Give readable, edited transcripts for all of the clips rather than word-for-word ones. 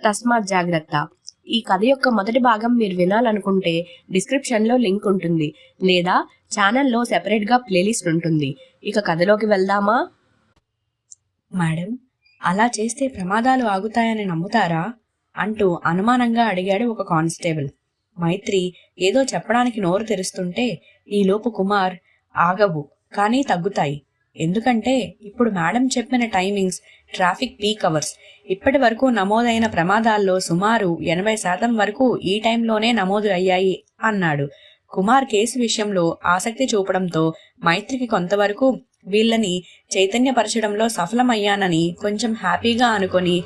తస్మాత్ జాగ్రత్త. ఈ కథ యొక్క మొదటి భాగం మీరు వినాలనుకుంటే డిస్క్రిప్షన్లో లింక్ ఉంటుంది, లేదా ఛానల్లో సెపరేట్గా ప్లేలిస్ట్ ఉంటుంది. ఇక కథలోకి వెళ్దామా? మేడం, అలా చేస్తే ప్రమాదాలు ఆగుతాయని నమ్ముతారా అంటూ అనుమానంగా అడిగాడు ఒక కానిస్టేబుల్. మైత్రి ఏదో చెప్పడానికి నోరు తెరుస్తుంటే ఈలోపు కుమార్, ఆగవు కానీ తగ్గుతాయి. ఎందుకంటే ఇప్పుడు మేడం చెప్పిన టైమింగ్స్ ట్రాఫిక్ పీక్ అవర్స్. ఇప్పటి వరకు నమోదైన ప్రమాదాల్లో సుమారు 80% వరకు ఈ టైంలోనే నమోదు అయ్యాయి అన్నాడు. కుమార్ కేసు విషయంలో ఆసక్తి చూపడంతో మైత్రికి కొంతవరకు వీళ్ళని చైతన్యపరచడంలో సఫలమయ్యానని కొంచెం హ్యాపీగా అనుకొని,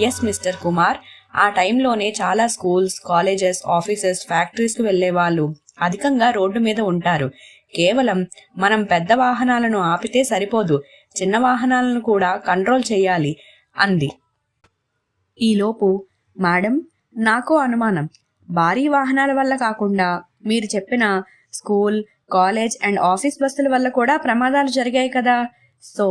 ఎస్ మిస్టర్ కుమార్, ఆ టైంలోనే చాలా స్కూల్స్, కాలేజెస్, ఆఫీసెస్, ఫ్యాక్టరీస్కి వెళ్లే వాళ్ళు అధికంగా రోడ్డు మీద ఉంటారు. కేవలం మనం పెద్ద వాహనాలను ఆపితే సరిపోదు, చిన్న వాహనాలను కూడా కంట్రోల్ చేయాలి అంది. ఈలోపు, మేడం, నాకు అనుమానం. భారీ వాహనాల వల్ల కాకుండా మీరు చెప్పిన స్కూల్, కాలేజ్ అండ్ ఆఫీస్ బస్సుల వల్ల కూడా ప్రమాదాలు జరిగాయి కదా. సో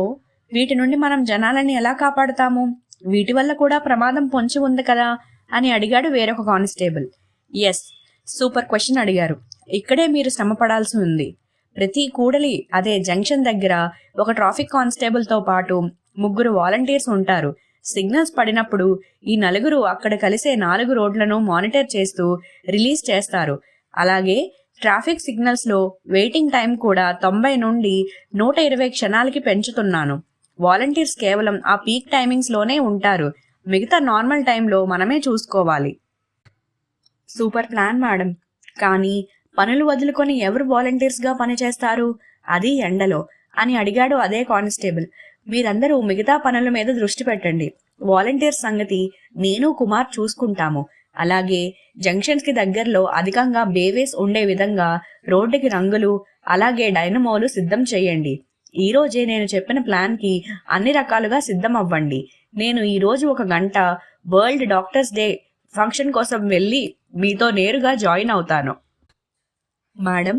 వీటి నుండి మనం జనాలని ఎలా కాపాడుతాము? వీటి వల్ల కూడా ప్రమాదం పొంచి ఉంది కదా అని అడిగాడు వేరొక కానిస్టేబుల్. ఎస్, సూపర్ క్వశ్చన్ అడిగారు. ఇక్కడే మీరు శ్రమ పడాల్సి ఉంది. ప్రతి కూడలి, అదే జంక్షన్ దగ్గర ఒక ట్రాఫిక్ కానిస్టేబుల్తో పాటు 3 వాలంటీర్స్ ఉంటారు. సిగ్నల్స్ పడినప్పుడు ఈ 4 అక్కడ కలిసే 4 రోడ్లను మానిటర్ చేస్తూ రిలీజ్ చేస్తారు. అలాగే ట్రాఫిక్ సిగ్నల్స్లో వెయిటింగ్ టైం కూడా 90 నుండి 120 క్షణాలకి పెంచుతున్నాను. వాలంటీర్స్ కేవలం ఆ పీక్ టైమింగ్స్లోనే ఉంటారు. మిగతా నార్మల్ టైంలో మనమే చూసుకోవాలి. Super plan madam. కానీ పనులు వదులుకొని ఎవరు వాలంటీర్స్గా పనిచేస్తారు, అది ఎండలో అని అడిగాడు అదే కానిస్టేబుల్. మీరందరూ మిగతా పనుల మీద దృష్టి పెట్టండి. వాలంటీర్స్ సంగతి నేను కుమార్ చూసుకుంటాము. అలాగే జంక్షన్స్కి దగ్గరలో అధికంగా బేవేస్ ఉండే విధంగా రోడ్డుకి రంగులు, అలాగే డైనమోలు సిద్ధం చేయండి. ఈ రోజే నేను చెప్పిన ప్లాన్కి అన్ని రకాలుగా సిద్ధం అవ్వండి. నేను ఈరోజు 1 గంట వరల్డ్ డాక్టర్స్ డే ఫంక్షన్ కోసం వెళ్ళి మీతో నేరుగా జాయిన్ అవుతాను. మేడం,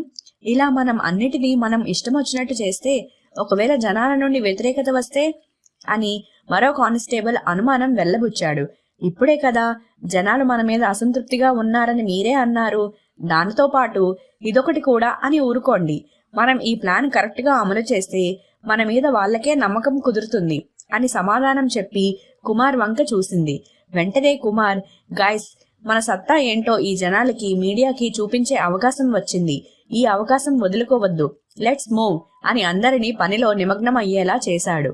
ఇలా మనం అన్నిటినీ మనం ఇష్టం వచ్చినట్టు చేస్తే ఒకవేళ జనాల నుండి వ్యతిరేకత వస్తే అని మరో కానిస్టేబుల్ అనుమానం వెల్లబుచ్చాడు. ఇప్పుడే కదా జనాలు మన మీద అసంతృప్తిగా ఉన్నారని మీరే అన్నారు. దానితో పాటు ఇదొకటి కూడా అని ఊరుకోండి. మనం ఈ ప్లాన్ కరెక్ట్గా అమలు చేస్తే మన మీద వాళ్ళకే నమ్మకం కుదురుతుంది అని సమాధానం చెప్పి కుమార్ వంక చూసింది. వెంటనే కుమార్, గైస్, మన సత్తా ఏంటో ఈ జనాలకి, మీడియాకి చూపించే అవకాశం వచ్చింది. ఈ అవకాశం వదులుకోవద్దు. లెట్స్ మూవ్ అని అందరినీ పనిలో నిమగ్నం అయ్యేలా చేశాడు.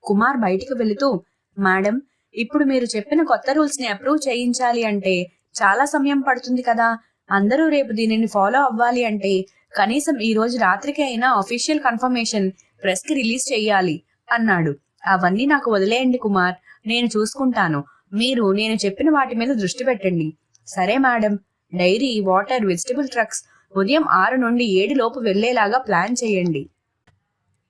కుమార్ బయటికి వెళుతూ, మేడం, ఇప్పుడు మీరు చెప్పిన కొత్త రూల్స్ని అప్రూవ్ చేయించాలి అంటే చాలా సమయం పడుతుంది కదా. అందరూ రేపు దీనిని ఫాలో అవ్వాలి అంటే కనీసం ఈ రోజు రాత్రికి అయినా అఫీషియల్ కన్ఫర్మేషన్ ప్రెస్కి రిలీజ్ చెయ్యాలి అన్నాడు. అవన్నీ నాకు వదిలేయండి కుమార్, నేను చూసుకుంటాను. మీరు నేను చెప్పిన వాటి మీద దృష్టి పెట్టండి. సరే madam. Dairy, water, vegetable trucks ఉదయం 6 నుండి 7 లోపు వెళ్లేలాగా ప్లాన్ చేయండి.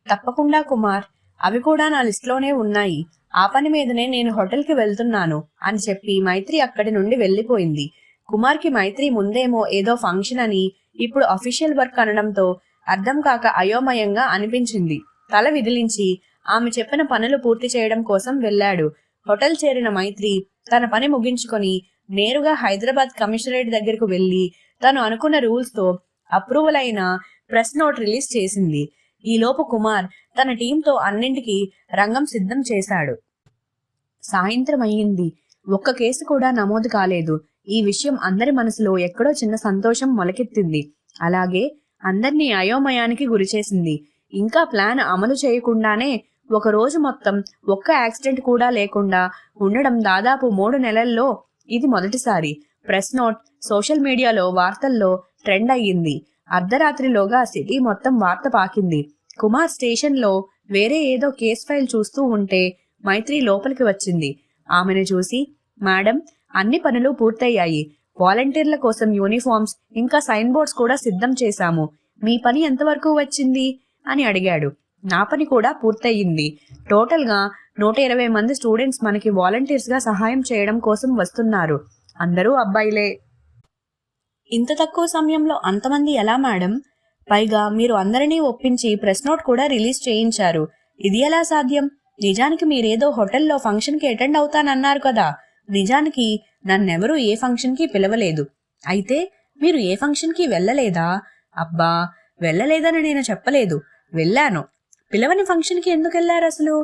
తప్పకుండా కుమార్, అవి కూడా నా లిస్ట్లోనే ఉన్నాయి. ఆ పని మీదనే నేను హోటల్కి వెళ్తున్నాను అని చెప్పి మైత్రి అక్కడి నుండి వెళ్ళిపోయింది. కుమార్కి మైత్రి ముందేమో ఏదో ఫంక్షన్ అని, ఇప్పుడు అఫీషియల్ వర్క్ అనడంతో అర్థం కాక అయోమయంగా అనిపించింది. తల విదిలించి ఆమె చెప్పిన పనులు పూర్తి చేయడం కోసం వెళ్ళాడు. హోటల్ చేరిన మైత్రి తన పని ముగించుకొని నేరుగా హైదరాబాద్ కమిషనరేట్ దగ్గరకు వెళ్లి తను అనుకున్న రూల్స్తో అప్రూవల్ అయిన ప్రెస్ నోట్ రిలీజ్ చేసింది. ఈలోపు కుమార్ తన టీంతో అన్నింటికీ రంగం సిద్ధం చేశాడు. సాయంత్రం అయ్యింది. ఒక్క కేసు కూడా నమోదు కాలేదు. ఈ విషయం అందరి మనసులో ఎక్కడో చిన్న సంతోషం మొలకెత్తింది. అలాగే అందర్నీ అయోమయానికి గురిచేసింది. ఇంకా ప్లాన్ అమలు చేయకుండానే ఒక రోజు మొత్తం ఒక్క యాక్సిడెంట్ కూడా లేకుండా ఉండడం దాదాపు 3 నెలల్లో ఇది మొదటిసారి. ప్రెస్ నోట్ సోషల్ మీడియాలో వార్తల్లో ట్రెండ్ అయ్యింది. అర్ధరాత్రిలోగా సిటీ మొత్తం వార్త పాకింది. కుమార్ స్టేషన్లో వేరే ఏదో కేస్ ఫైల్ చూస్తూ ఉంటే మైత్రి లోపలికి వచ్చింది. ఆమెను చూసి, మేడం, అన్ని పనులు పూర్తయ్యాయి. వాలంటీర్ల కోసం యూనిఫామ్స్ ఇంకా సైన్ బోర్డ్స్ కూడా సిద్ధం చేశాము. మీ పని ఎంతవరకు వచ్చింది అని అడిగాడు. నా పని కూడా పూర్తయింది. టోటల్గా 120 మంది స్టూడెంట్స్ మనకి వాలంటీర్స్గా సహాయం చేయడం కోసం వస్తున్నారు. అందరూ అబ్బాయిలే. ఇంత తక్కువ సమయంలో అంతమంది ఎలా మేడం? పైగా మీరు అందరినీ ఒప్పించి ప్రెస్ నోట్ కూడా రిలీజ్ చేయించారు. ఇది ఎలా సాధ్యం? నిజానికి మీరేదో హోటల్లో ఫంక్షన్కి అటెండ్ అవుతానన్నారు కదా. నిజానికి నన్నెవరూ ఏ ఫంక్షన్కి పిలవలేదు. అయితే మీరు ఏ ఫంక్షన్కి వెళ్ళలేదా? అబ్బా, వెళ్ళలేదని నేను చెప్పలేదు, వెళ్ళాను. పిలవని ఫంక్షన్కి ఎందుకు వెళ్ళారు అసలు?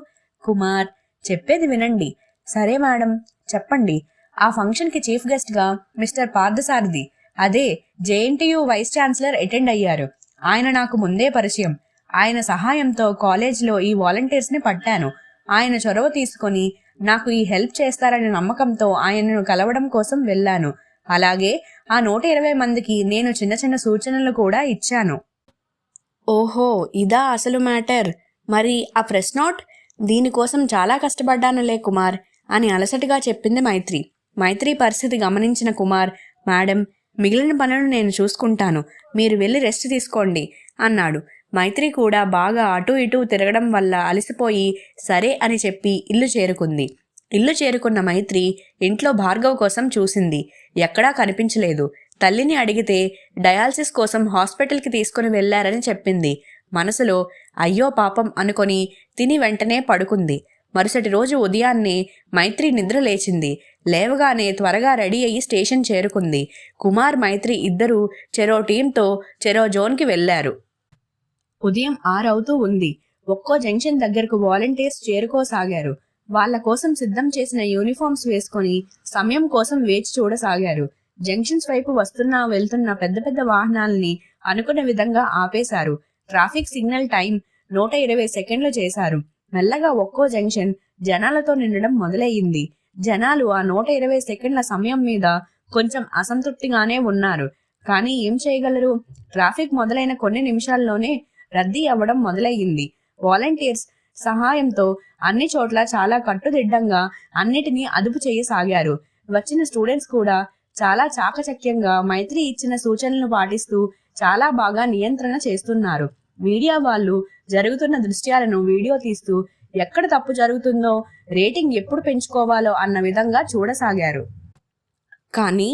కుమార్, చెప్పేది వినండి. సరే మేడం, చెప్పండి. ఆ ఫంక్షన్కి చీఫ్ గెస్ట్గా మిస్టర్ పార్థసారథి, అదే జేఎన్టీయూ వైస్ ఛాన్సలర్ అటెండ్ అయ్యారు. ఆయన నాకు ముందే పరిచయం. ఆయన సహాయంతో కాలేజ్లో ఈ వాలంటీర్స్ని పట్టాను. ఆయన చొరవ తీసుకొని నాకు ఈ హెల్ప్ చేస్తారనే నమ్మకంతో ఆయనను కలవడం కోసం వెళ్ళాను. అలాగే ఆ 120 మందికి నేను చిన్న చిన్న సూచనలు కూడా ఇచ్చాను. ఓహో, ఇదా అసలు మ్యాటర్? మరి ఆ ప్రెస్ నోట్? దీనికోసం చాలా కష్టపడ్డానులే కుమార్ అని అలసటగా చెప్పింది మైత్రి. మైత్రి పరిస్థితి గమనించిన కుమార్, మేడం, మిగిలిన పనులను నేను చూసుకుంటాను, మీరు వెళ్ళి రెస్ట్ తీసుకోండి అన్నాడు. మైత్రి కూడా బాగా అటూ ఇటూ తిరగడం వల్ల అలసిపోయి సరే అని చెప్పి ఇల్లు చేరుకుంది. ఇల్లు చేరుకున్న మైత్రి ఇంట్లో భార్గవ్ కోసం చూసింది. ఎక్కడా కనిపించలేదు. తల్లిని అడిగితే డయాలసిస్ కోసం హాస్పిటల్కి తీసుకుని వెళ్లారని చెప్పింది. మనసులో అయ్యో పాపం అనుకొని తిని వెంటనే పడుకుంది. మరుసటి రోజు ఉదయాన్నే మైత్రి నిద్ర లేచింది. లేవగానే త్వరగా రెడీ అయ్యి స్టేషన్ చేరుకుంది. కుమార్, మైత్రి ఇద్దరూ చెరో టీంతో చెరో జోన్కి వెళ్లారు. ఉదయం 6 అవుతూ ఉంది. ఒక్కో జంక్షన్ దగ్గరకు వాలంటీర్స్ చేరుకోసాగారు. వాళ్ల కోసం సిద్ధం చేసిన యూనిఫామ్స్ వేసుకొని సమయం కోసం వేచి చూడసాగారు. జంక్షన్స్ వైపు వస్తున్నా వెళ్తున్న పెద్ద పెద్ద వాహనాల్ని అనుకున్న విధంగా ఆపేశారు. ట్రాఫిక్ సిగ్నల్ టైం 120 సెకండ్లు చేశారు. మెల్లగా ఒక్కో జంక్షన్ జనాలతో నిండడం మొదలయ్యింది. జనాలు ఆ 120 సెకండ్ల సమయం మీద కొంచెం అసంతృప్తిగానే ఉన్నారు. కానీ ఏం చేయగలరు? ట్రాఫిక్ మొదలైన కొన్ని నిమిషాల్లోనే రద్దీ అవ్వడం మొదలయ్యింది. వాలంటీర్స్ సహాయంతో అన్ని చోట్ల చాలా కట్టుదిడ్డంగా అన్నిటినీ అదుపు చేయసాగారు. వచ్చిన స్టూడెంట్స్ కూడా చాలా చాకచక్యంగా మైత్రి ఇచ్చిన సూచనలను పాటిస్తూ చాలా బాగా నియంత్రణ చేస్తున్నారు. మీడియా వాళ్ళు జరుగుతున్న దృశ్యాలను వీడియో తీస్తూ ఎక్కడ తప్పు జరుగుతుందో, రేటింగ్ ఎప్పుడు పెంచుకోవాలో అన్న విధంగా చూడసాగారు. కానీ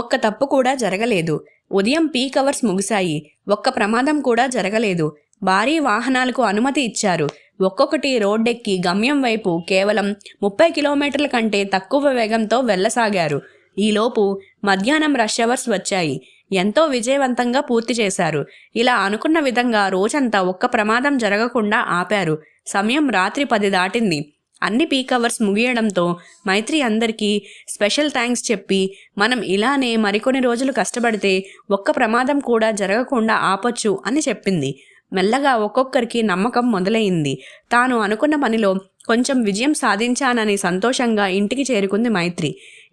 ఒక్క తప్పు కూడా జరగలేదు. ఉదయం పీక్ అవర్స్ ముగిశాయి. ఒక్క ప్రమాదం కూడా జరగలేదు. భారీ వాహనాలకు అనుమతి ఇచ్చారు. ఒక్కొక్కటి రోడ్డెక్కి గమ్యం వైపు కేవలం 30 కిలోమీటర్ల కంటే తక్కువ వేగంతో వెళ్లసాగారు. ఈలోపు మధ్యాహ్నం రష్ అవర్స్ వచ్చాయి. ఎంతో విజయవంతంగా పూర్తి చేశారు. ఇలా అనుకున్న విధంగా రోజంతా ఒక్క ప్రమాదం జరగకుండా ఆపారు. సమయం రాత్రి 10 దాటింది. అన్ని పీక్ అవర్స్ ముగియడంతో మైత్రి అందరికీ స్పెషల్ థ్యాంక్స్ చెప్పి, మనం ఇలానే మరికొన్ని రోజులు కష్టపడితే ఒక్క ప్రమాదం కూడా జరగకుండా ఆపొచ్చు అని చెప్పింది. మెల్లగా ఒక్కొక్కరికి నమ్మకం మొదలైంది. తాను అనుకున్న పనిలో కొంచెం విజయం సాధించానని సంతోషంగా ఇంటికి చేరుకుంది మైత్రి.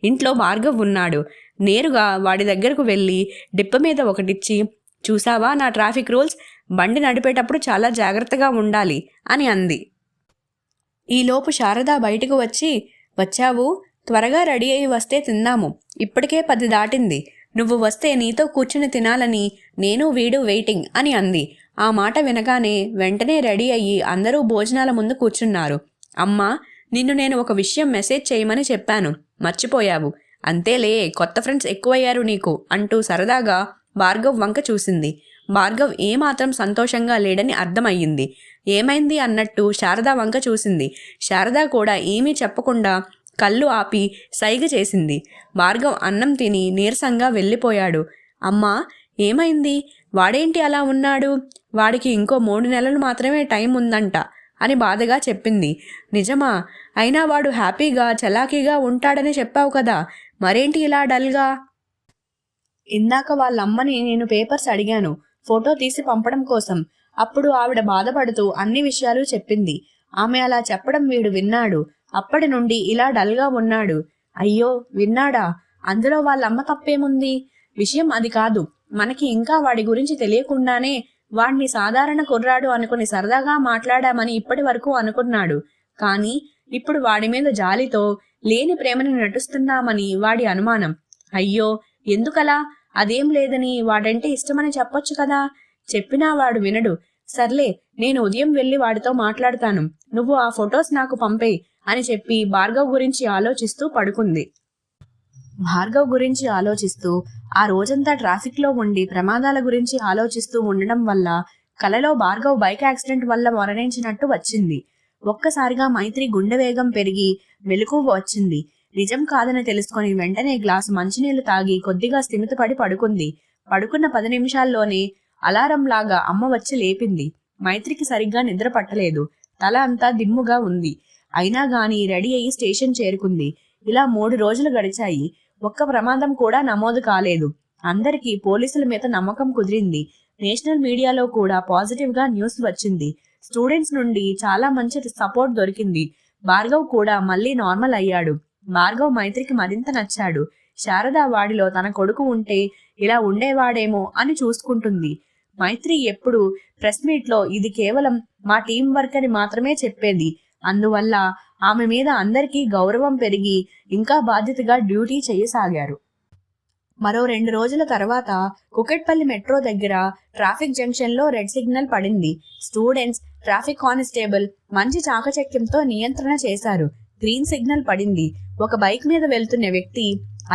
ఇంట్లో భార్గవ్ ఉన్నాడు. నేరుగా వాడి దగ్గరకు వెళ్ళి డిప్ప మీద ఒకటిచ్చి, చూసావా నా ట్రాఫిక్ రూల్స్, బండి నడిపేటప్పుడు చాలా జాగ్రత్తగా ఉండాలి అని అంది. ఈలోపు శారద బయటకు వచ్చి, వచ్చావు, త్వరగా రెడీ అయి వస్తే తిందాము, ఇప్పటికే 10 దాటింది, నువ్వు వస్తే నీతో కూర్చుని తినాలని నేను వీడు వెయిటింగ్ అని అంది. ఆ మాట వినగానే వెంటనే రెడీ అయ్యి అందరూ భోజనాల ముందు కూర్చున్నారు. అమ్మా, నిన్ను నేను ఒక విషయం మెసేజ్ చేయమని చెప్పాను, మర్చిపోయావు. అంతేలే, కొత్త ఫ్రెండ్స్ ఎక్కువయ్యారు నీకు అంటూ సరదాగా భార్గవ్ వంక చూసింది. భార్గవ్ ఏమాత్రం సంతోషంగా లేడని అర్థమయ్యింది. ఏమైంది అన్నట్టు శారద వంక చూసింది. శారద కూడా ఏమీ చెప్పకుండా కళ్ళు ఆపి సైగ చేసింది. భార్గవ్ అన్నం తిని నీరసంగా వెళ్ళిపోయాడు. అమ్మా, ఏమైంది? వాడేంటి అలా ఉన్నాడు? వాడికి ఇంకో 3 నెలలు మాత్రమే టైం ఉందంట అని బాధగా చెప్పింది. నిజమా? అయినా వాడు హ్యాపీగా చలాకీగా ఉంటాడని చెప్పావు కదా, మరేంటి ఇలా డల్గా? ఇందాక వాళ్ళమ్మని నేను పేపర్స్ అడిగాను, ఫోటో తీసి పంపడం కోసం. అప్పుడు ఆవిడ బాధపడుతూ అన్ని విషయాలు చెప్పింది. ఆమె అలా చెప్పడం వీడు విన్నాడు. అప్పటి నుండి ఇలా డల్గా ఉన్నాడు. అయ్యో, విన్నాడా? అందులో వాళ్ళమ్మ తప్పేముంది? విషయం అది కాదు. మనకి ఇంకా వాడి గురించి తెలియకుండానే వాడిని సాధారణ కుర్రాడు అనుకుని సరదాగా మాట్లాడామని ఇప్పటి వరకు అనుకున్నాడు. కానీ ఇప్పుడు వాడి మీద జాలితో లేని ప్రేమని నటిస్తున్నామని వాడి అనుమానం. అయ్యో, ఎందుకలా? అదేం లేదని వాడంటే ఇష్టమని చెప్పొచ్చు కదా. చెప్పినా వాడు వినడు. సర్లే, నేను ఉదయం వెళ్ళి వాడితో మాట్లాడతాను, నువ్వు ఆ ఫొటోస్ నాకు పంపేయ్ అని చెప్పి భార్గవ్ గురించి ఆలోచిస్తూ పడుకుంది. భార్గవ్ గురించి ఆలోచిస్తూ ఆ రోజంతా ట్రాఫిక్లో ఉండి ప్రమాదాల గురించి ఆలోచిస్తూ ఉండడం వల్ల కలలో భార్గవ్ బైక్ యాక్సిడెంట్ వల్ల మరణించినట్టు వచ్చింది. ఒక్కసారిగా మైత్రి గుండె వేగం పెరిగి మెలకువ వచ్చింది. నిజం కాదని తెలుసుకొని వెంటనే గ్లాసు మంచినీళ్లు తాగి కొద్దిగా స్థిమితపడి పడుకుంది. పడుకున్న 10 నిమిషాల్లోనే అలారం లాగా అమ్మ వచ్చి లేపింది. మైత్రికి సరిగ్గా నిద్ర పట్టలేదు. తల అంతా దిమ్ముగా ఉంది. అయినా గాని రెడీ అయ్యి స్టేషన్ చేరుకుంది. ఇలా 3 రోజులు గడిచాయి. ఒక్క ప్రమాదం కూడా నమోదు కాలేదు. అందరికీ పోలీసుల మీద నమ్మకం కుదిరింది. నేషనల్ మీడియాలో కూడా పాజిటివ్ గా న్యూస్ వచ్చింది. స్టూడెంట్స్ నుండి చాలా మంచి సపోర్ట్ దొరికింది. భార్గవ్ కూడా మళ్ళీ నార్మల్ అయ్యాడు. భార్గవ్ మైత్రికి మరింత నచ్చాడు. శారద వాడిలో తన కొడుకు ఉంటే ఇలా ఉండేవాడేమో అని చూసుకుంటుంది. మైత్రి ఎప్పుడు ప్రెస్ మీట్ లో ఇది కేవలం మా టీం వర్క్ అని మాత్రమే చెప్పేది. అందువల్ల ఆమె మీద అందరికీ గౌరవం పెరిగి ఇంకా బాధ్యతగా డ్యూటీ చేయసాగారు. మరో 2 రోజుల తర్వాత కుకట్పల్లి మెట్రో దగ్గర ట్రాఫిక్ జంక్షన్ లో రెడ్ సిగ్నల్ పడింది. స్టూడెంట్స్, ట్రాఫిక్ కానిస్టేబుల్ మంచి చాకచక్యంతో నియంత్రణ చేశారు. గ్రీన్ సిగ్నల్ పడింది. ఒక బైక్ మీద వెళ్తున్న వ్యక్తి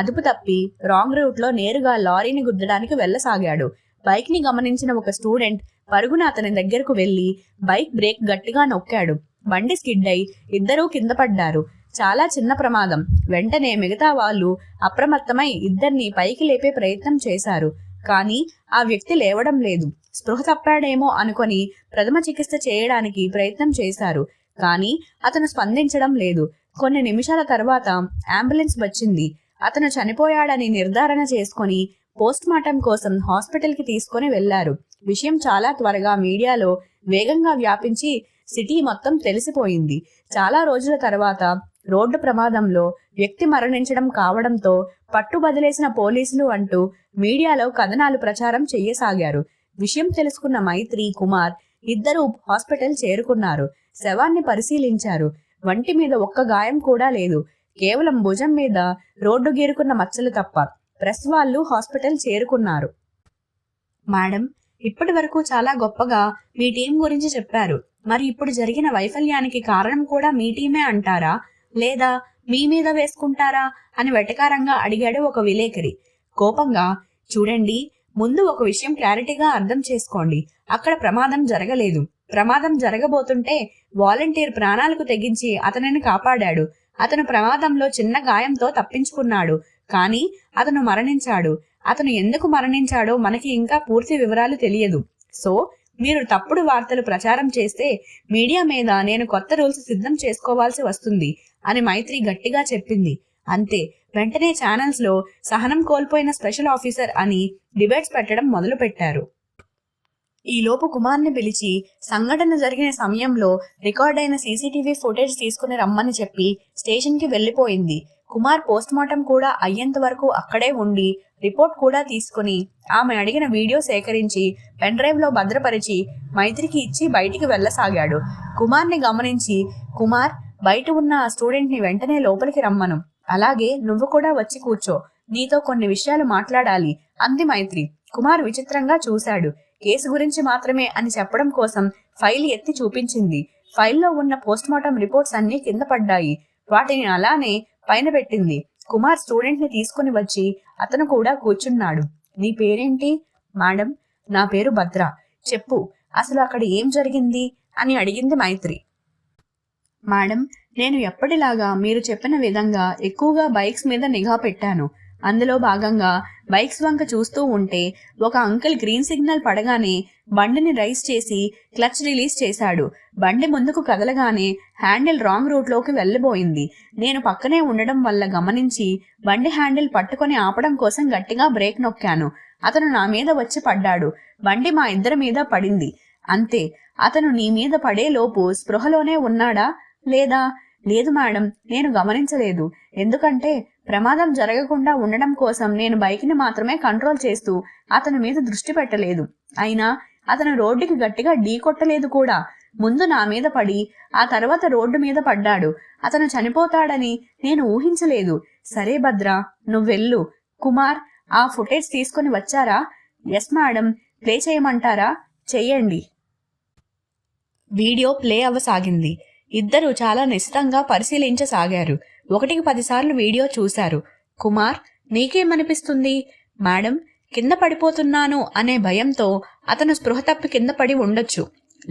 అదుపు తప్పి రాంగ్ రూట్ లో నేరుగా లారీని గుద్దడానికి వెళ్లసాగాడు. బైక్ ని గమనించిన ఒక స్టూడెంట్ పరుగున అతని దగ్గరకు వెళ్లి బైక్ బ్రేక్ గట్టిగా నొక్కాడు. బండి స్కిడ్ అయి ఇద్దరూ కింద పడ్డారు. చాలా చిన్న ప్రమాదం. వెంటనే మిగతా వాళ్ళు అప్రమత్తమై ఇద్దరిని పైకి లేపే ప్రయత్నం చేశారు. కానీ ఆ వ్యక్తి లేవడం లేదు. స్పృహ తప్పాడేమో అనుకొని ప్రథమ చికిత్స చేయడానికి ప్రయత్నం చేశారు. కానీ అతను స్పందించడం లేదు. కొన్ని నిమిషాల తర్వాత అంబులెన్స్ వచ్చింది. అతను చనిపోయాడని నిర్ధారణ చేసుకొని పోస్ట్ మార్టం కోసం హాస్పిటల్ కి తీసుకొని వెళ్లారు. విషయం చాలా త్వరగా మీడియాలో వేగంగా వ్యాపించి సిటీ మొత్తం తెలిసిపోయింది. చాలా రోజుల తర్వాత రోడ్డు ప్రమాదంలో వ్యక్తి మరణించడం కావడంతో పట్టు బదిలేసిన పోలీసులు అంటూ మీడియాలో కథనాలు ప్రచారం చెయ్యసాగారు. విషయం తెలుసుకున్న మైత్రి, కుమార్ ఇద్దరూ హాస్పిటల్ చేరుకున్నారు. శవాన్ని పరిశీలించారు. వంటి మీద ఒక్క గాయం కూడా లేదు. కేవలం భుజం మీద రోడ్డు గీరుకున్న మచ్చలు తప్ప. ప్రెస్ వాళ్ళు హాస్పిటల్ చేరుకున్నారు. మేడం, ఇప్పటి వరకు చాలా గొప్పగా మీ టీం గురించి చెప్పారు. మరి ఇప్పుడు జరిగిన వైఫల్యానికి కారణం కూడా మీ టీమే అంటారా, లేదా మీ మీద వేసుకుంటారా అని వెటకారంగా అడిగాడు ఒక విలేకరి కోపంగా. చూడండి, ముందు ఒక విషయం క్లారిటీగా అర్థం చేసుకోండి. అక్కడ ప్రమాదం జరగలేదు. ప్రమాదం జరగబోతుంటే వాలంటీర్ ప్రాణాలకు తెగించి అతనిని కాపాడాడు. అతను ప్రమాదంలో చిన్న గాయంతో తప్పించుకున్నాడు. కానీ అతను మరణించాడు. అతను ఎందుకు మరణించాడో మనకి ఇంకా పూర్తి వివరాలు తెలియదు. సో మీరు తప్పుడు వార్తలు ప్రచారం చేస్తే మీడియా మీద నేను కొత్త రూల్స్ సిద్ధం చేసుకోవాల్సి వస్తుంది అని మైత్రి గట్టిగా చెప్పింది. అంతే. వెంటనే ఛానల్స్ లో సహనం కోల్పోయిన స్పెషల్ ఆఫీసర్ అని డిబేట్స్ పెట్టడం మొదలు పెట్టారు. ఈలోపు కుమార్ని పిలిచి సంఘటన జరిగిన సమయంలో రికార్డ్ అయిన సీసీటీవీ ఫుటేజ్ తీసుకుని రమ్మని చెప్పి స్టేషన్ కి వెళ్లిపోయింది. కుమార్ పోస్ట్ మార్టం కూడా అయ్యేంత వరకు అక్కడే ఉండి రిపోర్ట్ కూడా తీసుకుని ఆమె అడిగిన వీడియో సేకరించి పెన్ డ్రైవ్ లో భద్రపరిచి మైత్రికి ఇచ్చి బయటికి వెళ్లసాగాడు. కుమార్ని గమనించి, కుమార్, బయట ఉన్న ఆ స్టూడెంట్ ని వెంటనే లోపలికి రమ్మను. అలాగే నువ్వు కూడా వచ్చి కూర్చో. నీతో కొన్ని విషయాలు మాట్లాడాలి అంది మైత్రి. కుమార్ విచిత్రంగా చూశాడు. కేసు గురించి మాత్రమే అని చెప్పడం కోసం ఫైల్ ఎత్తి చూపించింది. ఫైల్లో ఉన్న పోస్ట్ మార్టం రిపోర్ట్స్ అన్ని కింద పడ్డాయి. వాటిని అలానే పైన పెట్టింది. కుమార్ స్టూడెంట్ ని తీసుకుని వచ్చి అతను కూడా కూర్చున్నాడు. నీ పేరేంటి? మేడం, నా పేరు భద్ర. చెప్పు, అసలు అక్కడ ఏం జరిగింది అని అడిగింది మైత్రి. మేడం, నేను ఎప్పటిలాగా మీరు చెప్పిన విధంగా ఎక్కువగా బైక్స్ మీద నిఘా పెట్టాను. అందులో భాగంగా బైక్స్ వంక చూస్తూ ఉంటే ఒక అంకుల్ గ్రీన్ సిగ్నల్ పడగానే బండిని రైస్ చేసి క్లచ్ రిలీజ్ చేశాడు. బండి ముందుకు కదలగానే హ్యాండిల్ రాంగ్ రూట్ లోకి వెళ్ళబోయింది. నేను పక్కనే ఉండడం వల్ల గమనించి బండి హ్యాండిల్ పట్టుకొని ఆపడం కోసం గట్టిగా బ్రేక్ నొక్కాను. అతను నా మీద వచ్చి పడ్డాడు. బండి మా ఇద్దరి మీద పడింది. అంతే. అతను నీ మీద పడే లోపు స్పృహలోనే ఉన్నాడా లేదా? లేదు మేడం, నేను గమనించలేదు. ఎందుకంటే ప్రమాదం జరగకుండా ఉండడం కోసం నేను బైక్ని మాత్రమే కంట్రోల్ చేస్తూ అతని మీద దృష్టి పెట్టలేదు. అయినా అతను రోడ్డుకి గట్టిగా ఢీ కొట్టలేదు కూడా. ముందు నా మీద పడి ఆ తర్వాత రోడ్డు మీద పడ్డాడు. అతను చనిపోతాడని నేను ఊహించలేదు. సరే భద్ర, నువ్వెళ్ళు. కుమార్, ఆ ఫుటేజ్ తీసుకుని వచ్చారా? Yes madam. ప్లే చేయమంటారా? చెయ్యండి. వీడియో ప్లే అవ్వసాగింది. ఇద్దరు చాలా నిశితంగా పరిశీలించసాగారు. 1కి 10 సార్లు వీడియో చూశారు. కుమార్, నీకేమనిపిస్తుంది? మేడం, కింద పడిపోతున్నాను అనే భయంతో అతను స్పృహ తప్పి కింద పడి ఉండొచ్చు.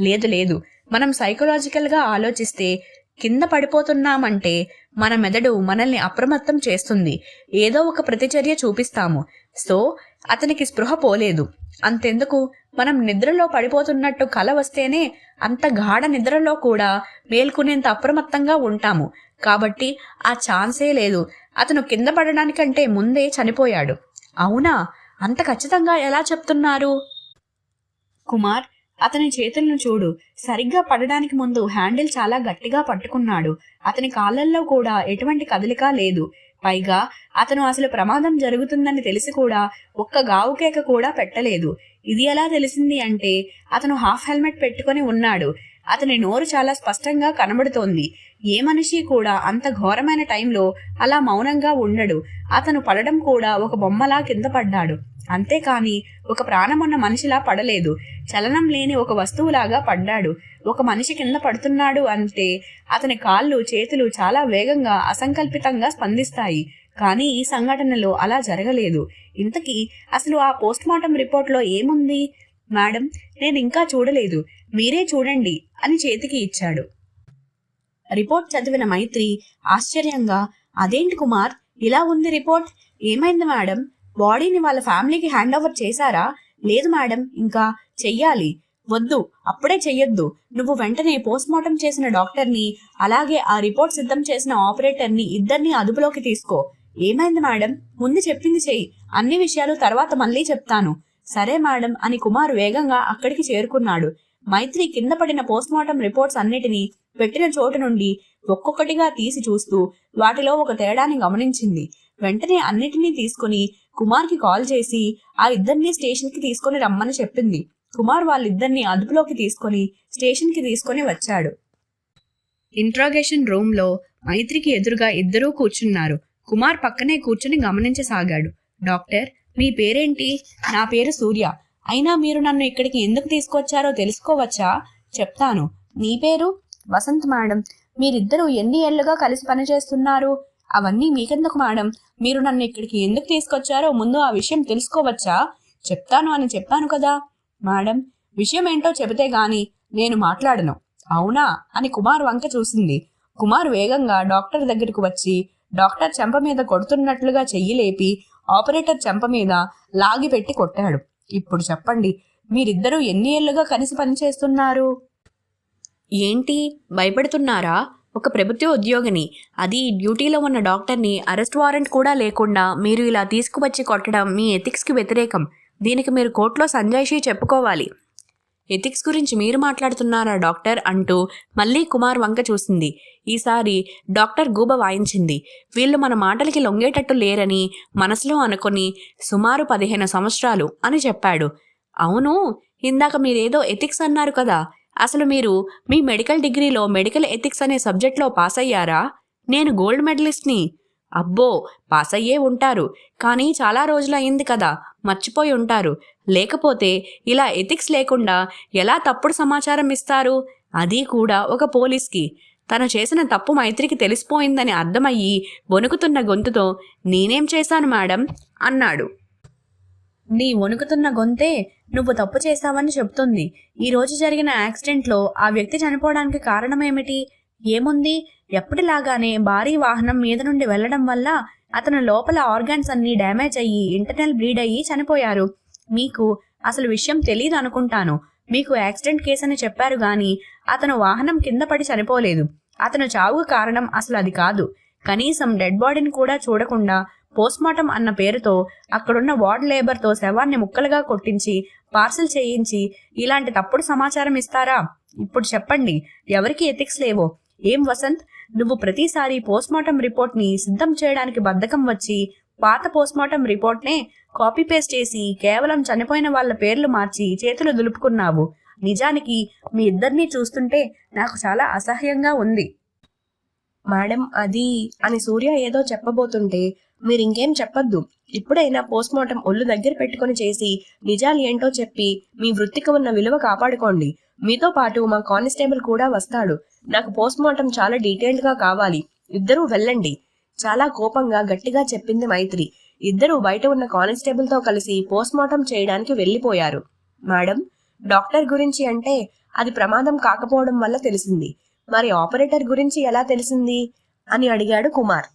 లేదు లేదు, మనం సైకలాజికల్ గా ఆలోచిస్తే కింద పడిపోతున్నామంటే మన మెదడు మనల్ని అప్రమత్తం చేస్తుంది, ఏదో ఒక ప్రతిచర్య చూపిస్తాము. సో అతనికి స్పృహ పోలేదు. అంతెందుకు, మనం నిద్రలో పడిపోతున్నట్టు కల వస్తేనే అంత గాఢ నిద్రలో కూడా మేల్కొనేంత అప్రమత్తంగా ఉంటాము. కాబట్టి ఆ ఛాన్సే లేదు. అతను కింద పడడానికంటే ముందే చనిపోయాడు. అవునా? అంత ఖచ్చితంగా ఎలా చెప్తున్నారు? కుమార్, అతని చేతులను చూడు. సరిగ్గా పడడానికి ముందు హ్యాండిల్ చాలా గట్టిగా పట్టుకున్నాడు. అతని కాళ్ళల్లో కూడా ఎటువంటి కదలిక లేదు. పైగా అతను అసలు ప్రమాదం జరుగుతుందని తెలిసి కూడా ఒక్క గావుకేక కూడా పెట్టలేదు. ఇది ఎలా తెలిసింది అంటే అతను హాఫ్ హెల్మెట్ పెట్టుకొని ఉన్నాడు. అతని నోరు చాలా స్పష్టంగా కనబడుతోంది. ఏ మనిషి కూడా అంత ఘోరమైన టైంలో అలా మౌనంగా ఉండడు. అతను పడడం కూడా ఒక బొమ్మలా కింద పడ్డాడు. అంతేకాని ఒక ప్రాణమున్న మనిషిలా పడలేదు. చలనం లేని ఒక వస్తువులాగా పడ్డాడు. ఒక మనిషి కింద పడుతున్నాడు అంటే అతని కాళ్ళు చేతులు చాలా వేగంగా అసంకల్పితంగా స్పందిస్తాయి. కానీ ఈ సంఘటనలో అలా జరగలేదు. ఇంతకీ అసలు ఆ పోస్ట్మార్టం రిపోర్ట్లో ఏముంది? మేడం, నేను ఇంకా చూడలేదు, మీరే చూడండి అని చేతికి ఇచ్చాడు. రిపోర్ట్ చదివిన మైత్రి ఆశ్చర్యంగా, అదేంటి కుమార్, ఇలా ఉంది రిపోర్ట్? ఏమైంది మేడం? బాడీని వాళ్ళ ఫ్యామిలీకి హ్యాండ్ ఓవర్ చేశారా? లేదు మేడం, ఇంకా చెయ్యాలి. వద్దు, అప్పుడే చెయ్యొద్దు. నువ్వు వెంటనే పోస్ట్మార్టం చేసిన డాక్టర్ని, అలాగే ఆ రిపోర్ట్ సిద్ధం చేసిన ఆపరేటర్ని ఇద్దరిని అదుపులోకి తీసుకో. ఏమైంది మేడం? ముందు చెప్పింది చెయ్యి. అన్ని విషయాలు తర్వాత మళ్ళీ చెప్తాను. సరే మేడం అని కుమార్ వేగంగా అక్కడికి చేరుకున్నాడు. మైత్రి కింద పడిన పోస్ట్మార్టం రిపోర్ట్స్ అన్నిటినీ పెట్టిన చోటు నుండి ఒక్కొక్కటిగా తీసి చూస్తూ వాటిలో ఒక తేడాని గమనించింది. వెంటనే అన్నిటినీ తీసుకుని కుమార్కి కాల్ చేసి ఆ ఇద్దరిని స్టేషన్కి తీసుకుని రమ్మని చెప్పింది. కుమార్ వాళ్ళిద్దరిని అదుపులోకి తీసుకుని స్టేషన్కి తీసుకుని వచ్చాడు. ఇంట్రాగేషన్ రూమ్లో మైత్రికి ఎదురుగా ఇద్దరూ కూర్చున్నారు. కుమార్ పక్కనే కూర్చుని గమనించసాగాడు. డాక్టర్, మీ పేరేంటి? నా పేరు సూర్య. అయినా మీరు నన్ను ఇక్కడికి ఎందుకు తీసుకొచ్చారో తెలుసుకోవచ్చా? చెప్తాను. నీ పేరు? వసంత్ మేడం. మీరిద్దరూ ఎన్ని ఏళ్లుగా కలిసి పనిచేస్తున్నారు? అవన్నీ మీకెందుకు మేడం? మీరు నన్ను ఇక్కడికి ఎందుకు తీసుకొచ్చారో ముందు ఆ విషయం తెలుసుకోవచ్చా? చెప్తాను అని చెప్పాను కదా. మేడం, విషయం ఏంటో చెబితే గాని నేను మాట్లాడను. అవునా అని కుమార్ వంక చూసింది. కుమార్ వేగంగా డాక్టర్ దగ్గరకు వచ్చి డాక్టర్ చెంప మీద కొడుతున్నట్లుగా చెయ్యి లేపి ఆపరేటర్ చెంప మీద లాగి పెట్టి కొట్టాడు. ఇప్పుడు చెప్పండి, మీరిద్దరూ ఎన్ని ఏళ్లుగా కలిసి పనిచేస్తున్నారు? ఏంటి, భయపడుతున్నారా? ఒక ప్రభుత్వ ఉద్యోగిని, అది డ్యూటీలో ఉన్న డాక్టర్ని అరెస్ట్ వారెంట్ కూడా లేకుండా మీరు ఇలా తీసుకువచ్చి కొట్టడం మీ ఎథిక్స్కి వ్యతిరేకం. దీనికి మీరు కోర్టులో సంజాయిషీ చెప్పుకోవాలి. ఎథిక్స్ గురించి మీరు మాట్లాడుతున్నారా డాక్టర్ అంటూ మళ్ళీ కుమార్ వంక చూసింది. ఈసారి డాక్టర్ గూబ వాయించింది. వీళ్ళు మన మాటలకి లొంగేటట్టు లేరని మనసులో అనుకుని సుమారు 15 సంవత్సరాలు అని చెప్పాడు. అవును, ఇందాక మీరేదో ఎథిక్స్ అన్నారు కదా, అసలు మీరు మీ మెడికల్ డిగ్రీలో మెడికల్ ఎథిక్స్ అనే సబ్జెక్ట్లో పాస్ అయ్యారా? నేను గోల్డ్ మెడలిస్ట్ని. అబ్బో, పాస్ అయ్యే ఉంటారు, కానీ చాలా రోజులు అయింది కదా, మర్చిపోయి ఉంటారు. లేకపోతే ఇలా ఎథిక్స్ లేకుండా ఎలా తప్పుడు సమాచారం ఇస్తారు? అది కూడా ఒక పోలీస్కి. తను చేసిన తప్పు మైత్రికి తెలిసిపోయిందని అర్థమయ్యి వణుకుతున్న గొంతుతో, నేనేం చేశాను మేడం అన్నాడు. నీ వణుకుతున్న గొంతే నువ్వు తప్పు చేశావని చెప్తుంది. ఈ రోజు జరిగిన యాక్సిడెంట్లో ఆ వ్యక్తి చనిపోవడానికి కారణమేమిటి? ఏముంది, ఎప్పటిలాగానే భారీ వాహనం మీద నుండి వెళ్లడం వల్ల అతను లోపల ఆర్గాన్స్ అన్నీ డ్యామేజ్ అయ్యి ఇంటర్నల్ బ్లీడ్ అయ్యి చనిపోయారు. మీకు అసలు విషయం తెలియదు అనుకుంటాను. మీకు యాక్సిడెంట్ కేసు అని చెప్పారు గాని అతను వాహనం కింద పడి చనిపోలేదు. అతను చావుకు కారణం అసలు అది కాదు. కనీసం డెడ్ బాడీని కూడా చూడకుండా పోస్ట్మార్టం అన్న పేరుతో అక్కడున్న వార్డ్ లేబర్తో శవాన్ని ముక్కలుగా కొట్టించి పార్సల్ చేయించి ఇలాంటి తప్పుడు సమాచారం ఇస్తారా? ఇప్పుడు చెప్పండి, ఎవరికి ఎథిక్స్ లేవో? ఏం వసంత్, నువ్వు ప్రతిసారి పోస్ట్మార్టం రిపోర్ట్ని సిద్ధం చేయడానికి బద్ధకం వచ్చి పాత పోస్ట్మార్టం రిపోర్ట్నే కాపీ పేస్ట్ చేసి కేవలం చనిపోయిన వాళ్ళ పేర్లు మార్చి చేతులు దులుపుకున్నావు. నిజానికి మీ ఇద్దరినీ చూస్తుంటే నాకు చాలా అసహ్యంగా ఉంది. మేడం, అది అని సూర్య ఏదో చెప్పబోతుంటే, మీరింకేం చెప్పొద్దు. ఇప్పుడైనా పోస్ట్మార్టం ఒళ్ళు దగ్గర పెట్టుకుని చేసి నిజాలు ఏంటో చెప్పి మీ వృత్తికి ఉన్న విలువ కాపాడుకోండి. మీతో పాటు మా కానిస్టేబుల్ కూడా వస్తాడు. నాకు పోస్ట్మార్టం చాలా డీటెయిల్డ్గా కావాలి. ఇద్దరూ వెళ్ళండి, చాలా కోపంగా గట్టిగా చెప్పింది మైత్రి. ఇద్దరూ బయట ఉన్న కానిస్టేబుల్తో కలిసి పోస్ట్మార్టం చేయడానికి వెళ్ళిపోయారు. మేడం, డాక్టర్ గురించి అంటే అది ప్రమాదం కాకపోవడం వల్ల తెలిసింది. మరి ఆపరేటర్ గురించి ఎలా తెలిసింది అని అడిగాడు కుమార్.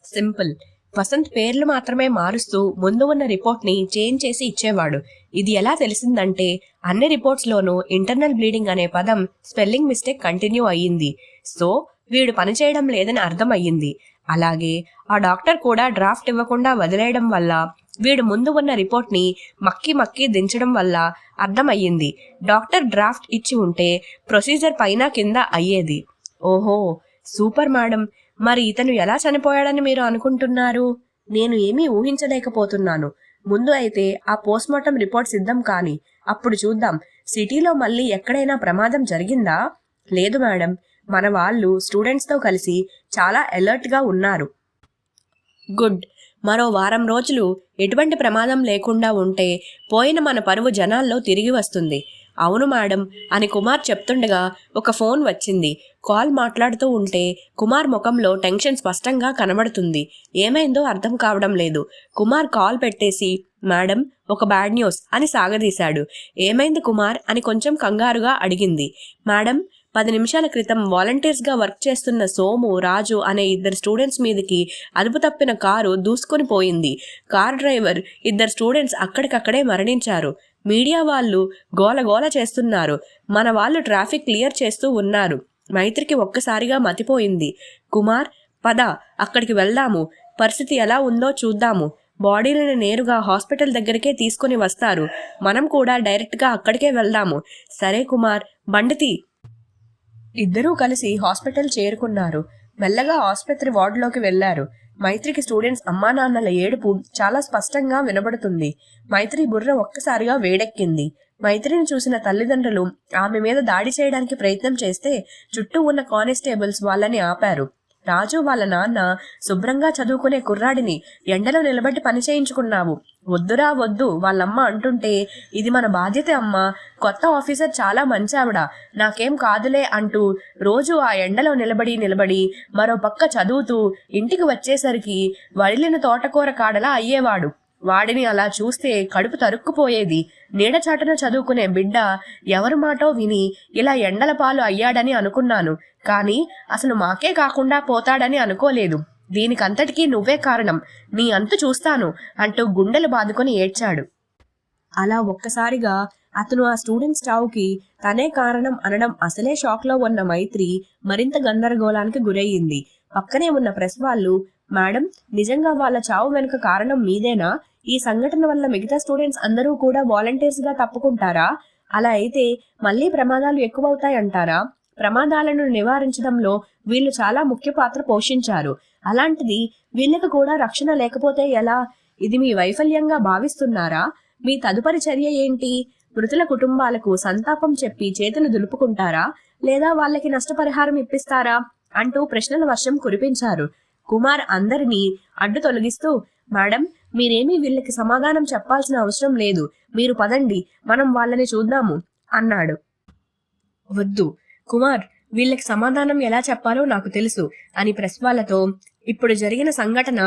సింపుల్. వసంత్ పేర్లు మాత్రమే మారుస్తూ ముందు ఉన్న రిపోర్ట్ని చేంజ్ చేసి ఇచ్చేవాడు. ఇది ఎలా తెలిసిందంటే అన్ని రిపోర్ట్స్లోనూ ఇంటర్నల్ బ్లీడింగ్ అనే పదం స్పెల్లింగ్ మిస్టేక్ కంటిన్యూ అయ్యింది. సో వీడు పనిచేయడం లేదని అర్థం అయ్యింది. అలాగే ఆ డాక్టర్ కూడా డ్రాఫ్ట్ ఇవ్వకుండా వదిలేయడం వల్ల వీడు ముందు ఉన్న రిపోర్ట్ని మక్కి దించడం వల్ల అర్థమయ్యింది. డాక్టర్ డ్రాఫ్ట్ ఇచ్చి ఉంటే ప్రొసీజర్ పైన కింద అయ్యేది. ఓహో, సూపర్ మేడం. మరి ఇతను ఎలా చనిపోయాడని మీరు అనుకుంటున్నారు? నేను ఏమీ ఊహించలేకపోతున్నాను. ముందు అయితే ఆ పోస్ట్మార్టం రిపోర్ట్ సిద్ధం కాని, అప్పుడు చూద్దాం. సిటీలో మళ్ళీ ఎక్కడైనా ప్రమాదం జరిగిందా? లేదు మేడం, మన వాళ్ళు స్టూడెంట్స్తో కలిసి చాలా అలర్ట్గా ఉన్నారు. గుడ్. మరో వారం రోజులు ఎటువంటి ప్రమాదం లేకుండా ఉంటే పోయిన మన పరువు జనాల్లో తిరిగి వస్తుంది. అవును మేడం అని కుమార్ చెప్తుండగా ఒక ఫోన్ వచ్చింది. కాల్ మాట్లాడుతూ ఉంటే కుమార్ ముఖంలో టెన్షన్ స్పష్టంగా కనబడుతుంది. ఏమైందో అర్థం కావడం లేదు. కుమార్ కాల్ పెట్టేసి మేడం ఒక బ్యాడ్ న్యూస్ అని సాగదీశాడు. ఏమైంది కుమార్ అని కొంచెం కంగారుగా అడిగింది. మేడం, 10 నిమిషాల క్రితం వాలంటీర్స్గా వర్క్ చేస్తున్న సోము, రాజు అనే 2 స్టూడెంట్స్ మీదకి అదుపు తప్పిన కారు దూసుకొని పోయింది. కార్ డ్రైవర్, 2 స్టూడెంట్స్ అక్కడికక్కడే మరణించారు. మీడియా వాళ్ళు గోలగోల చేస్తున్నారు. మన వాళ్ళు ట్రాఫిక్ క్లియర్ చేస్తూ ఉన్నారు. మైత్రికి ఒక్కసారిగా మతిపోయింది. కుమార్, పద అక్కడికి వెళ్దాము. పరిస్థితి ఎలా ఉందో చూద్దాము. బాడీలను నేరుగా హాస్పిటల్ దగ్గరికే తీసుకొని వస్తారు. మనం కూడా డైరెక్ట్గా అక్కడికే వెళ్దాము. సరే కుమార్, బండితి. ఇద్దరూ కలిసి హాస్పిటల్ చేరుకున్నారు. మెల్లగా ఆసుపత్రి వార్డులోకి వెళ్లారు. మైత్రికి స్టూడెంట్స్ అమ్మా నాన్నల ఏడుపు చాలా స్పష్టంగా వినబడుతుంది. మైత్రి బుర్ర ఒక్కసారిగా వేడెక్కింది. మైత్రిని చూసిన తల్లిదండ్రులు ఆమె మీద దాడి చేయడానికి ప్రయత్నం చేస్తే చుట్టూ ఉన్న కానిస్టేబుల్స్ వాళ్ళని ఆపారు. రాజు వాళ్ళ నాన్న, శుభ్రంగా చదువుకునే కుర్రాడిని ఎండలో నిలబెట్టి పని చేయించుకున్నావు. వద్దురా వద్దు వాళ్ళమ్మ అంటుంటే, ఇది మన బాధ్యత అమ్మా, కొత్త ఆఫీసర్ చాలా మంచావిడ, నాకేం కాదులే అంటూ రోజు ఆ ఎండలో నిలబడి మరో పక్క చదువుతూ ఇంటికి వచ్చేసరికి వడిలిన తోటకూర కాడలా అయ్యేవాడు. వాడిని అలా చూస్తే కడుపు తరుక్కుపోయేది. నీడచాటున చదువుకునే బిడ్డ ఎవరి మాటో విని ఇలా ఎండల పాలు అయ్యాడని అనుకున్నాను. కానీ అసలు మాకే కాకుండా పోతాడని అనుకోలేదు. దీనికంతటికీ నువ్వే కారణం. నీ అంతు చూస్తాను అంటూ గుండెలు బాదుకొని ఏడ్చాడు. అలా ఒక్కసారిగా అతను ఆ స్టూడెంట్స్ చావుకి తనే కారణం అనడం అసలే షాక్లో ఉన్న మైత్రి మరింత గందరగోళానికి గురయ్యింది. పక్కనే ఉన్న ప్రెస్ వాళ్ళు, మేడం, నిజంగా వాళ్ళ చావు వెనుక కారణం మీదేనా? ఈ సంఘటన వల్ల మిగతా స్టూడెంట్స్ అందరూ కూడా వాలంటీర్స్గా తప్పుకుంటారా? అలా అయితే మళ్ళీ ప్రమాదాలు ఎక్కువవుతాయంటారా? ప్రమాదాలను నివారించడంలో వీళ్ళు చాలా ముఖ్య పాత్ర పోషించారు. అలాంటిది వీళ్ళకి కూడా రక్షణ లేకపోతే ఎలా? ఇది మీ వైఫల్యంగా భావిస్తున్నారా? మీ తదుపరి చర్య ఏంటి? మృతుల కుటుంబాలకు సంతాపం చెప్పి చేతులు దులుపుకుంటారా? లేదా వాళ్ళకి నష్టపరిహారం ఇప్పిస్తారా? అంటూ ప్రశ్నల వర్షం కురిపించారు. కుమార్ అందరినీ అడ్డు తొలగిస్తూ, మేడం, మీరేమీ వీళ్ళకి సమాధానం చెప్పాల్సిన అవసరం లేదు. మీరు పదండి, మనం వాళ్ళని చూద్దాము అన్నాడు. వద్దు కుమార్, వీళ్ళకి సమాధానం ఎలా చెప్పాలో నాకు తెలుసు అని ప్రెస్ వాళ్ళతో, ఇప్పుడు జరిగిన సంఘటన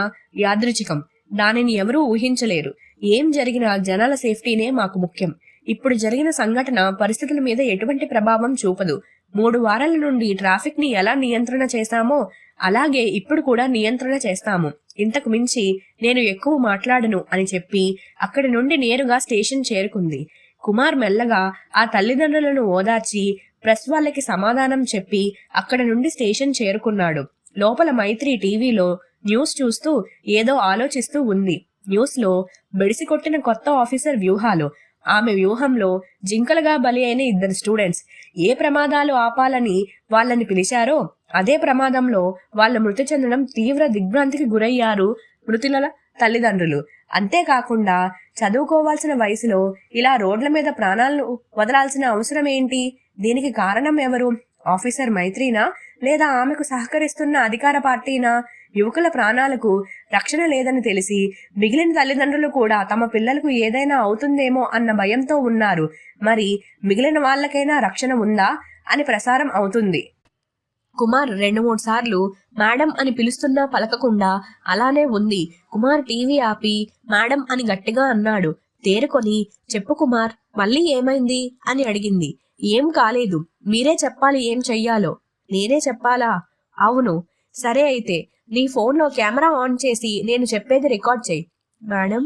యాదృచ్ఛికం, దానిని ఎవరూ ఊహించలేరు. ఏం జరిగినా జనాల సేఫ్టీనే మాకు ముఖ్యం. ఇప్పుడు జరిగిన సంఘటన పరిస్థితుల మీద ఎటువంటి ప్రభావం చూపదు. 3 వారాల నుండి ట్రాఫిక్ ని ఎలా నియంత్రణ చేశామో అలాగే ఇప్పుడు కూడా నియంత్రణ చేస్తాము. ఇంతకు మించి నేను ఎక్కువ మాట్లాడను అని చెప్పి అక్కడి నుండి నేరుగా స్టేషన్ చేరుకుంది. కుమార్ మెల్లగా ఆ తల్లిదండ్రులను ఓదార్చి ప్రెస్ వాళ్ళకి సమాధానం చెప్పి అక్కడ నుండి స్టేషన్ చేరుకున్నాడు. లోపల మైత్రి టీవీలో న్యూస్ చూస్తూ ఏదో ఆలోచిస్తూ ఉంది. న్యూస్లో బెడిసి కొట్టిన కొత్త ఆఫీసర్ వ్యూహాలు, ఆమె వ్యూహంలో జింకలుగా బలి అయిన 2 స్టూడెంట్స్, ఏ ప్రమాదాలు ఆపాలని వాళ్ళని పిలిచారో అదే ప్రమాదంలో వాళ్ళ మృతి చెందడం తీవ్ర దిగ్భ్రాంతికి గురయ్యారు మృతుల తల్లిదండ్రులు. అంతేకాకుండా చదువుకోవాల్సిన వయసులో ఇలా రోడ్ల మీద ప్రాణాలను వదలాల్సిన అవసరం ఏంటి? దీనికి కారణం ఎవరు? ఆఫీసర్ మైత్రినా లేదా ఆమెకు సహకరిస్తున్న అధికార పార్టీనా? యువకుల ప్రాణాలకు రక్షణ లేదని తెలిసి మిగిలిన తల్లిదండ్రులు కూడా తమ పిల్లలకు ఏదైనా అవుతుందేమో అన్న భయంతో ఉన్నారు. మరి మిగిలిన వాళ్ళకైనా రక్షణ ఉందా అని ప్రసారం అవుతుంది. కుమార్ 2-3 సార్లు మేడం అని పిలుస్తున్నా పలకకుండా అలానే ఉంది. కుమార్ టీవీ ఆపి మేడం అని గట్టిగా అన్నాడు. తేరుకొని, చెప్పు కుమార్, మళ్ళీ ఏమైంది అని అడిగింది. ఏం కాలేదు, మీరే చెప్పాలి ఏం చెయ్యాలో. నేనే చెప్పాలా? అవును. సరే అయితే నీ ఫోన్లో కెమెరా ఆన్ చేసి నేను చెప్పేది రికార్డ్ చెయ్యి. మేడం,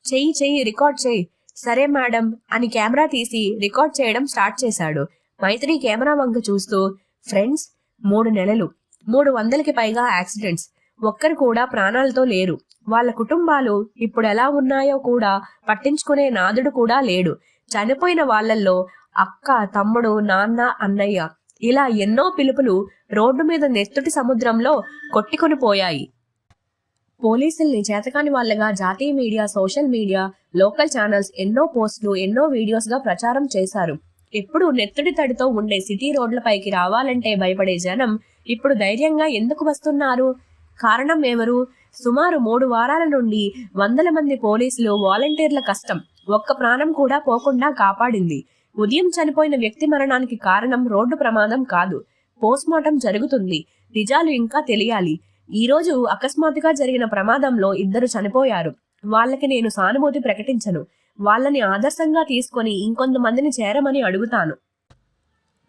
చెయ్యి రికార్డ్ చెయ్యి. సరే మేడం అని కెమెరా తీసి రికార్డ్ చేయడం స్టార్ట్ చేశాడు. మైత్రి కెమెరా వంక చూస్తూ, ఫ్రెండ్స్, 3 నెలలు, 300కి పైగా యాక్సిడెంట్స్, ఒక్కరు కూడా ప్రాణాలతో లేరు. వాళ్ళ కుటుంబాలు ఇప్పుడు ఎలా ఉన్నాయో కూడా పట్టించుకునే నాదుడు కూడా లేడు. చనిపోయిన వాళ్ళల్లో అక్క, తమ్ముడు, నాన్న, అన్నయ్య, ఇలా ఎన్నో పిలుపులు రోడ్డు మీద నెత్తుటి సముద్రంలో కొట్టుకొని పోయాయి. పోలీసుల్ని చేతకాని వాళ్ళగా జాతీయ media, social media, local channels ఎన్నో పోస్టులు, ఎన్నో వీడియోస్గా ప్రచారం చేశారు. ఎప్పుడు నెత్తుడి తడితో ఉండే సిటీ రోడ్లపైకి రావాలంటే భయపడే జనం ఇప్పుడు ధైర్యంగా ఎందుకు వస్తున్నారు? కారణం ఎవరు? సుమారు 3 వారాల నుండి వందల మంది పోలీసులు, వాలంటీర్ల కష్టం ఒక్క ప్రాణం కూడా పోకుండా కాపాడింది. ఉదయం చనిపోయిన వ్యక్తి మరణానికి కారణం రోడ్డు ప్రమాదం కాదు. పోస్ట్మార్టం జరుగుతుంది. నిజాలు ఇంకా తెలియాలి. ఈ రోజు అకస్మాత్తుగా జరిగిన ప్రమాదంలో 2 చనిపోయారు. వాళ్ళకి నేను సానుభూతి ప్రకటించను. వాళ్ళని ఆదర్శంగా తీసుకొని ఇంకొంతమందిని చేరమని అడుగుతాను.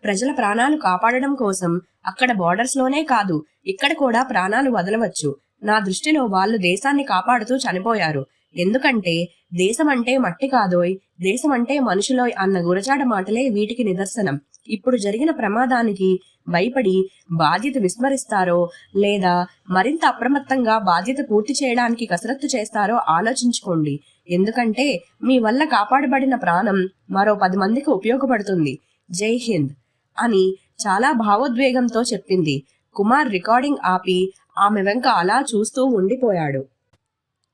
ప్రజల ప్రాణాలు కాపాడడం కోసం అక్కడ బోర్డర్స్లోనే కాదు, ఇక్కడ కూడా ప్రాణాలు వదలవచ్చు. నా దృష్టిలో వాళ్ళు దేశాన్ని కాపాడుతూ చనిపోయారు. ఎందుకంటే దేశం అంటే మట్టి కాదోయ్, దేశం అంటే మనుషులోయ్ అన్న గురజాడ మాటలే వీటికి నిదర్శనం. ఇప్పుడు జరిగిన ప్రమాదానికి భయపడి బాధ్యత విస్మరిస్తారో లేదా మరింత అప్రమత్తంగా బాధ్యత పూర్తి చేయడానికి కసరత్తు చేస్తారో ఆలోచించుకోండి. ఎందుకంటే మీ వల్ల కాపాడబడిన ప్రాణం మరో 10 మందికి ఉపయోగపడుతుంది. జై హింద్ అని చాలా భావోద్వేగంతో చెప్పింది. కుమార్ రికార్డింగ్ ఆపి ఆమె వెంక అలా చూస్తూ ఉండిపోయాడు.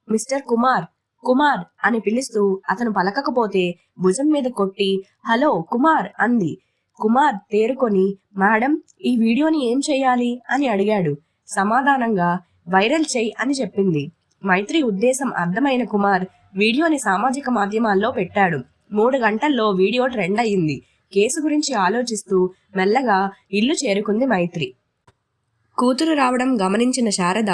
మిస్టర్ కుమార్, కుమార్ అని పిలుస్తూ అతను పలకకపోతే భుజం మీద కొట్టి హలో కుమార్ అంది. కుమార్ తేరుకొని, మేడం, ఈ వీడియోని ఏం చెయ్యాలి అని అడిగాడు. సమాధానంగా వైరల్ చెయ్యి అని చెప్పింది. మైత్రి ఉద్దేశం అర్థమైన కుమార్ వీడియోని సామాజిక మాధ్యమాల్లో పెట్టాడు. 3 గంటల్లో వీడియో ట్రెండ్ అయ్యింది. కేసు గురించి ఆలోచిస్తూ మెల్లగా ఇల్లు చేరుకుంది మైత్రి. కూతురు రావడం గమనించిన శారద,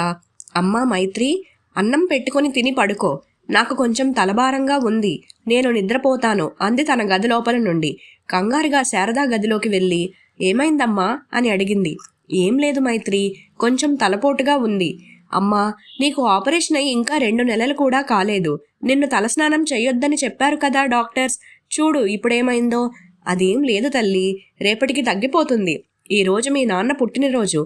అమ్మా మైత్రి, అన్నం పెట్టుకొని తిని పడుకో, నాకు కొంచెం తలభారంగా ఉంది, నేను నిద్రపోతాను అంది తన గది లోపల నుండి. కంగారుగా శారదా గదిలోకి వెళ్ళి, ఏమైందమ్మా అని అడిగింది. ఏం లేదు మైత్రి, కొంచెం తలపోటుగా ఉంది. అమ్మా, నీకు ఆపరేషన్ అయ్యి ఇంకా 2 నెలలు కూడా కాలేదు. నిన్ను తలస్నానం చెయ్యొద్దని చెప్పారు కదా డాక్టర్స్, చూడు ఇప్పుడేమైందో. అదేం లేదు తల్లి, రేపటికి తగ్గిపోతుంది. ఈ రోజు మీ నాన్న పుట్టినరోజు,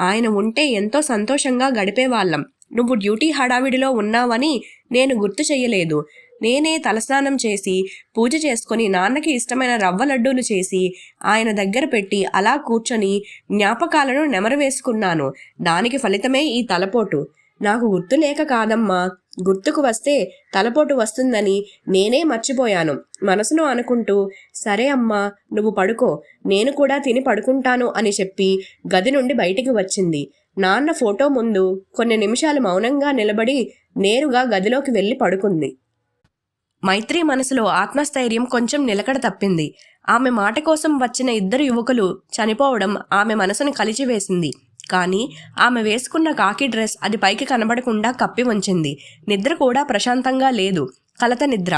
ఆయన ఉంటే ఎంతో సంతోషంగా గడిపేవాళ్ళం. నువ్వు డ్యూటీ హడావిడిలో ఉన్నావని నేను గుర్తు చెయ్యలేదు. నేనే తలస్నానం చేసి పూజ చేసుకుని నాన్నకి ఇష్టమైన రవ్వ లడ్డూలు చేసి ఆయన దగ్గర పెట్టి అలా కూర్చొని జ్ఞాపకాలను నెమరవేసుకున్నాను. దానికి ఫలితమే ఈ తలపోటు. నాకు గుర్తు లేక కాదమ్మా, గుర్తుకు వస్తే తలపోటు వస్తుందని నేనే మర్చిపోయాను. మనసులో అనుకుంటూ, సరే అమ్మా నువ్వు పడుకో, నేను కూడా తిని పడుకుంటాను అని చెప్పి గది నుండి బయటికి వచ్చింది. నాన్న ఫోటో ముందు కొన్ని నిమిషాలు మౌనంగా నిలబడి నేరుగా గదిలోకి వెళ్ళి పడుకుంది. మైత్రి మనసులో ఆత్మస్థైర్యం కొంచెం నిలకడ తప్పింది. ఆమె మాట కోసం వచ్చిన 2 యువకులు చనిపోవడం ఆమె మనసును కలిచివేసింది. కానీ ఆమె వేసుకున్న కాకి డ్రెస్ అది పైకి కనబడకుండా కప్పి ఉంచింది. నిద్ర కూడా ప్రశాంతంగా లేదు. కలత నిద్ర.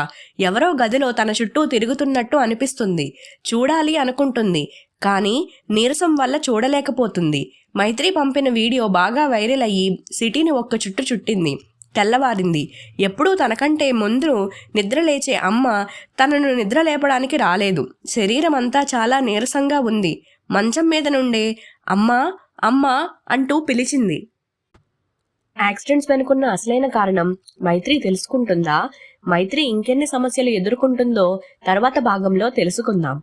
ఎవరో గదిలో తన చుట్టూ తిరుగుతున్నట్టు అనిపిస్తుంది. చూడాలి అనుకుంటుంది, కానీ నీరసం వల్ల చూడలేకపోతుంది. మైత్రి పంపిన వీడియో బాగా వైరల్ అయ్యి సిటీని ఒక్క చుట్టు చుట్టింది. తెల్లవారింది. ఎప్పుడూ తనకంటే ముందు నిద్రలేచే అమ్మ తనను నిద్ర లేపడానికి రాలేదు. శరీరం అంతా చాలా నీరసంగా ఉంది. మంచం మీద నుండే అమ్మా అమ్మా అంటూ పిలిచింది. యాక్సిడెంట్స్ వెనుకున్న అసలైన కారణం మైత్రి తెలుసుకుంటుందా? మైత్రి ఇంకెన్ని సమస్యలు ఎదుర్కొంటుందో తర్వాత భాగంలో తెలుసుకుందాం.